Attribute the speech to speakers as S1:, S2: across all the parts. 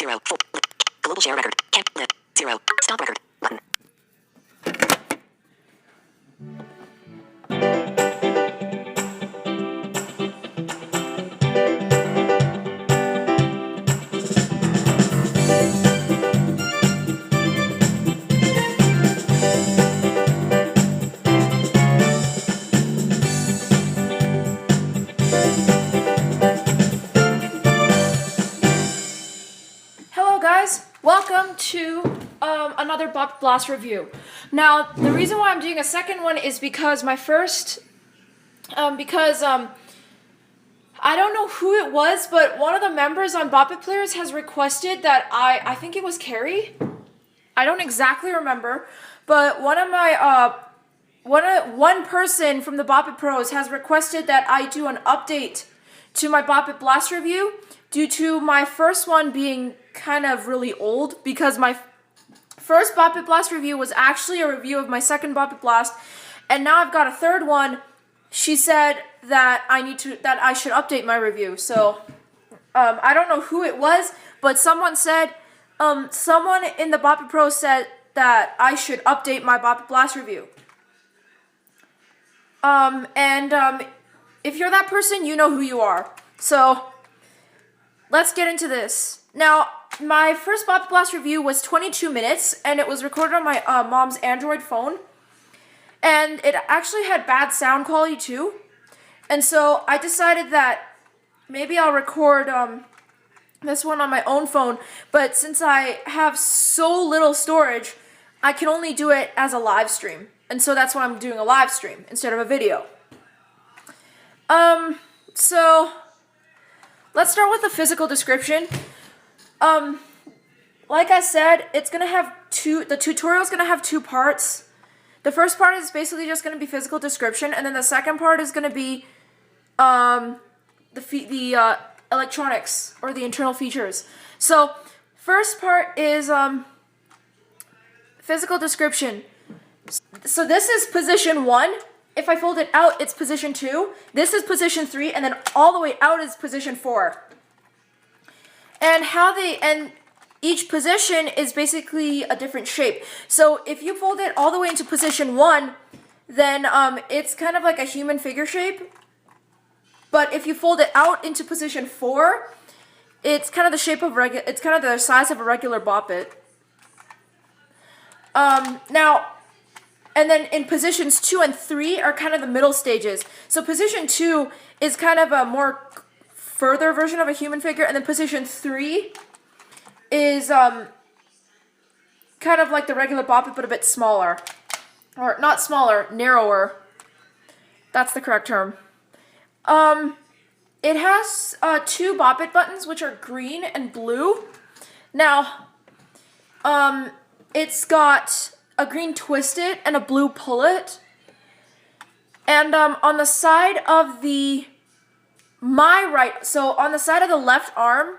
S1: 0. Full. Global share record. Can't live. 0. Stop record. Button.
S2: Hello guys, welcome to another Bop Blast review. Now, the reason why I'm doing a second one is because my first, I don't know who it was, but one of the members on Bop It Players has requested that I think it was Carrie. I don't exactly remember, but one person from the Bop It Pros has requested that I do an update to my Bop It Blast review due to my first one being kind of really old, because my first Bop It Blast review was actually a review of my second Bop It Blast, and now I've got a third one. She said that I should update my review. So I don't know who it was, but someone in the Bop It Pro said that I should update my Bop It Blast review. If you're that person, you know who you are. So let's get into this. Now, my first Bop It Blast review was 22 minutes, and it was recorded on my mom's Android phone. And it actually had bad sound quality too. And so I decided that maybe I'll record this one on my own phone. But since I have so little storage, I can only do it as a live stream. And so that's why I'm doing a live stream instead of a video. So let's start with the physical description. Like I said, it's gonna have the tutorial's gonna have two parts. The first part is basically just gonna be physical description, and then the second part is gonna be the electronics or the internal features. So first part is physical description. So this is position 1. If I fold it out, it's position 2. This is position 3, and then all the way out is position 4. And each position is basically a different shape. So if you fold it all the way into position 1, then it's kind of like a human figure shape. But if you fold it out into position 4, it's kind of the shape of it's kind of the size of a regular Bop It. And then in positions 2 and 3 are kind of the middle stages. So position 2 is kind of a more further version of a human figure, and then position 3 is kind of like the regular Bop It, but a bit smaller. Or not smaller, narrower. That's the correct term. It has 2 Bop It buttons, which are green and blue. Now, it's got a green twist it and a blue pull it. And on the side of on the side of the left arm,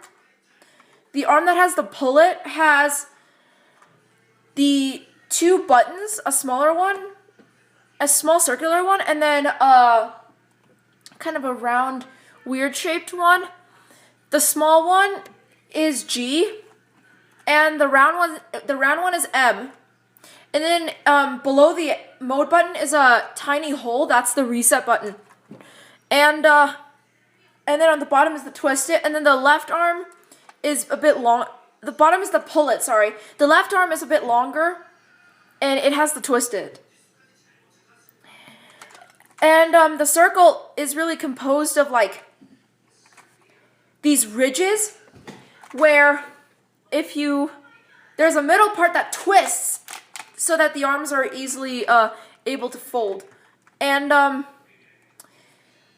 S2: the arm that has the pull it has the 2 buttons, a smaller one, a small circular one, and then kind of a round, weird shaped one. The small one is G, and the round one is M. And then below the mode button is a tiny hole. That's the reset button. And then on the bottom is the twist it. And then the left arm is a bit long. The bottom is the pull it, sorry. The left arm is a bit longer, and it has the twist it. And the circle is really composed of like these ridges, where there's a middle part that twists so that the arms are easily able to fold. And on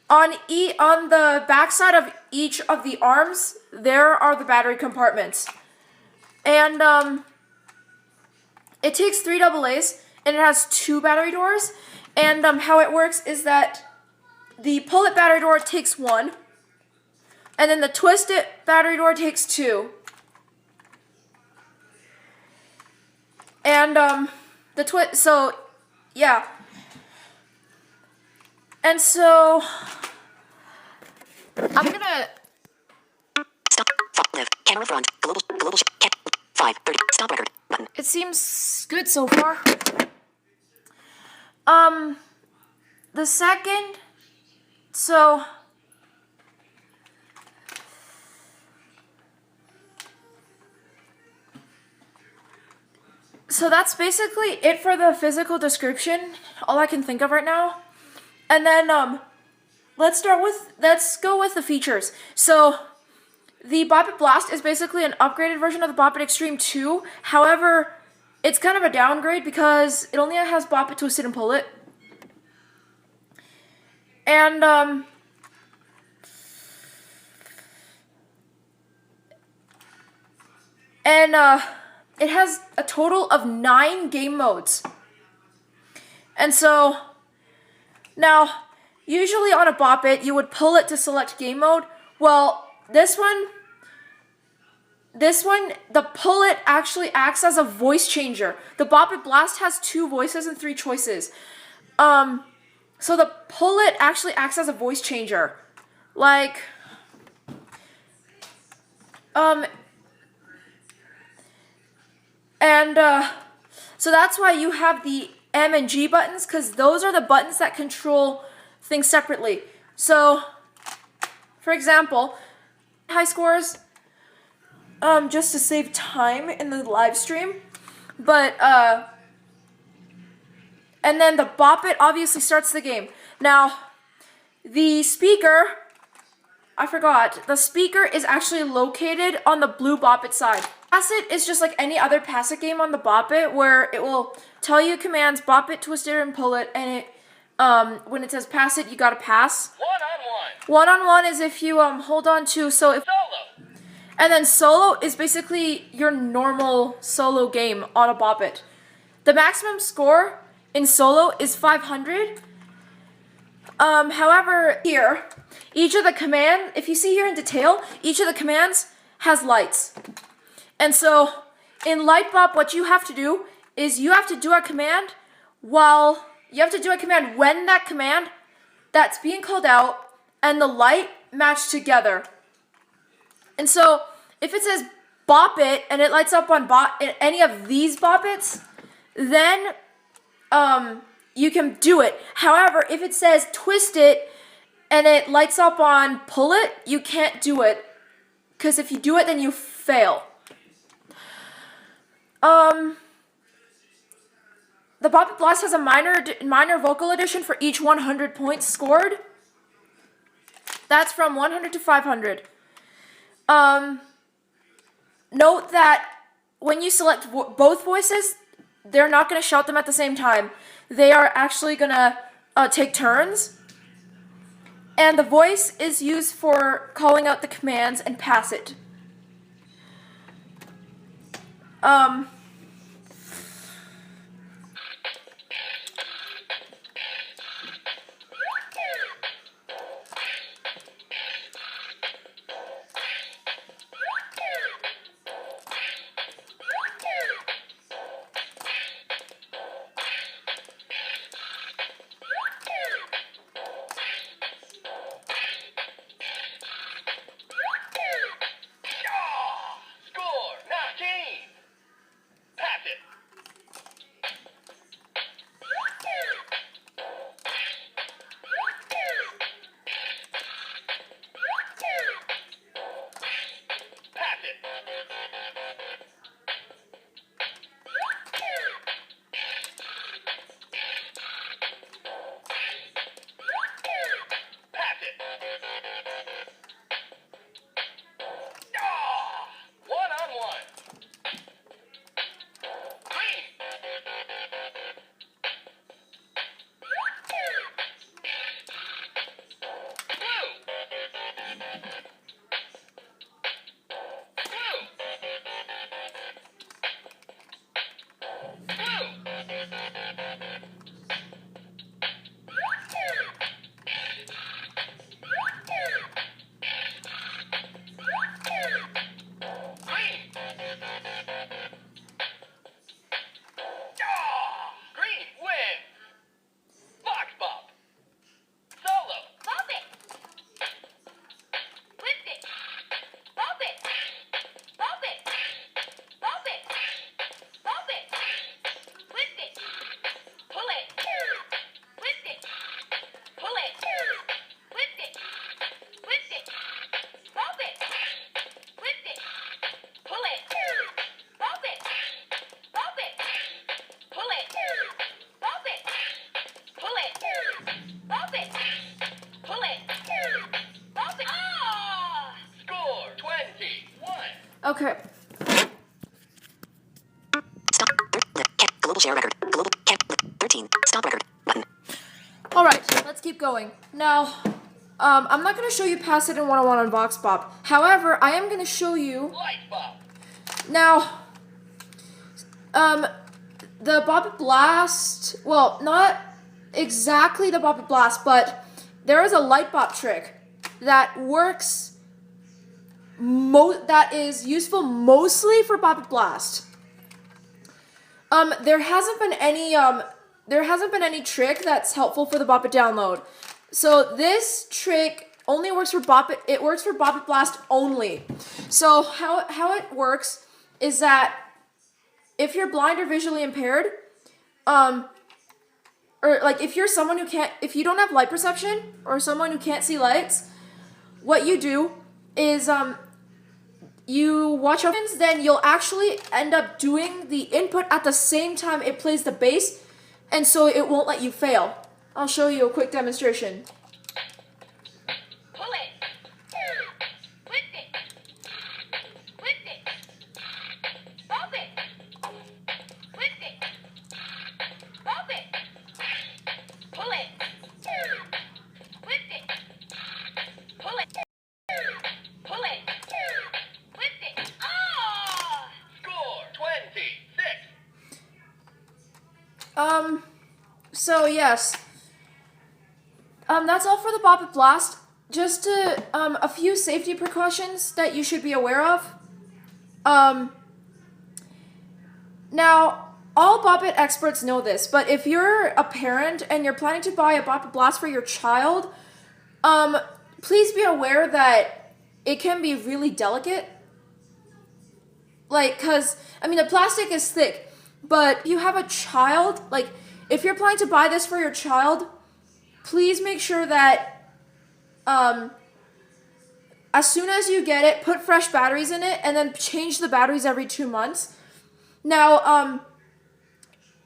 S2: the back side of each of the arms, there are the battery compartments. And it takes 3 AA's, and it has 2 battery doors. And how it works is that the pull it battery door takes 1, and then the twist it battery door takes 2. And so yeah. And so I'm gonna
S1: Stop. Live. Camera front. Global. 5:30. Stop record. Button.
S2: It seems good so far. The second, so that's basically it for the physical description. All I can think of right now. And then let's go with the features. So the Bop It Blast is basically an upgraded version of the Bop It Extreme 2. However, it's kind of a downgrade because it only has Bop It, Twist It, and Pull It. And it has a total of 9 game modes. And so now, usually on a Bop It, you would pull it to select game mode. Well, this one, the Pull It actually acts as a voice changer. The Bop It Blast has 2 voices and 3 choices. So the Pull It actually acts as a voice changer. Like, so that's why you have the M and G buttons, because those are the buttons that control things separately. So, for example, high scores, just to save time in the live stream, but, and then the Bop It obviously starts the game. Now, the speaker, I forgot, the speaker is actually located on the blue Bop It side. Pass It is just like any other Pass It game on the Bop It, where it will tell you commands, Bop It, Twist It, and Pull It, and it, when it says pass it, you gotta pass. One-on-one is if you, hold on to, so if... Solo! And then solo is basically your normal solo game on a Bop It. The maximum score in solo is 500. However, here, each of the command, if you see here in detail, each of the commands has lights. And so, in Light Bop, what you have to do is you have to do a command when that command that's being called out and the light match together. And so, if it says Bop It and it lights up on any of these Bop Its, then you can do it. However, if it says Twist It and it lights up on Pull It, you can't do it. Because if you do it, then you fail. The Bop It Blast has a minor vocal addition for each 100 points scored. That's from 100 to 500. Note that when you select both voices, they're not going to shout them at the same time. They are actually going to take turns. And the voice is used for calling out the commands and pass it. Okay.
S1: Stop. Global share record. Global 13. Stop record button.
S2: All right, let's keep going. Now, I'm not going to show you Pass It in 101 on Vox Pop. However, I am going to show you. Now, the Bop It Blast. Well, not exactly the Bop It Blast, but there is a light bop trick that works. That is useful mostly for Bop It Blast. There hasn't been any trick that's helpful for the Bop It download. So this trick only works for Bop It. It works for Bop It Blast only. So how it works is that if you're blind or visually impaired, or like if you don't have light perception or someone who can't see lights, what you do is you watch opens, then you'll actually end up doing the input at the same time it plays the bass, and so it won't let you fail. I'll show you a quick demonstration.
S3: Pull it. Lift it. Lift it. Bump it. Lift it. Bump it. Pull it. Lift it. Pull it. Pull it. Lift it. Ah!
S4: Score 26.
S2: So yes. That's all for the Bop It Blast. Just a few safety precautions that you should be aware of. Now, all Bop It experts know this, but if you're a parent and you're planning to buy a Bop It Blast for your child, please be aware that it can be really delicate. Like, cause, I mean, the plastic is thick, but if you have a child, like, if you're planning to buy this for your child, please make sure that, as soon as you get it, put fresh batteries in it, and then change the batteries every 2 months. Now,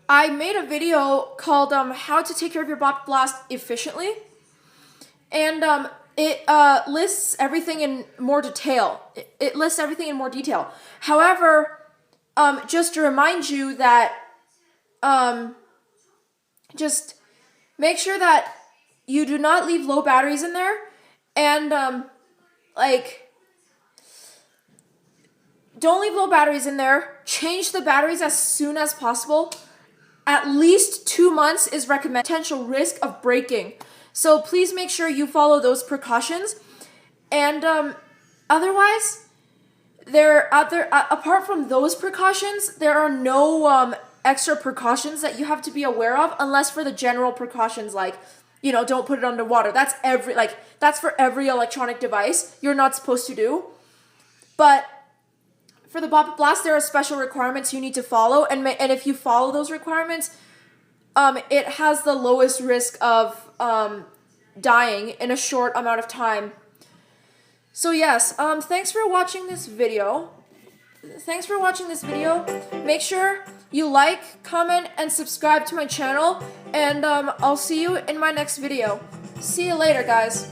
S2: I made a video called, How to Take Care of Your Bop It Blast Efficiently, and, it lists everything in more detail. It lists everything in more detail. However, just to remind you that, just make sure that you do not leave low batteries in there, and, don't leave low batteries in there. Change the batteries as soon as possible. At least 2 months is recommended. Potential risk of breaking. So please make sure you follow those precautions. And otherwise, apart from those precautions, there are no extra precautions that you have to be aware of, unless for the general precautions like, don't put it underwater. That's for every electronic device you're not supposed to do. But for the Bop It Blast, there are special requirements you need to follow, and if you follow those requirements, it has the lowest risk of dying in a short amount of time. So yes, thanks for watching this video. Make sure you like, comment, and subscribe to my channel, and I'll see you in my next video. See you later, guys.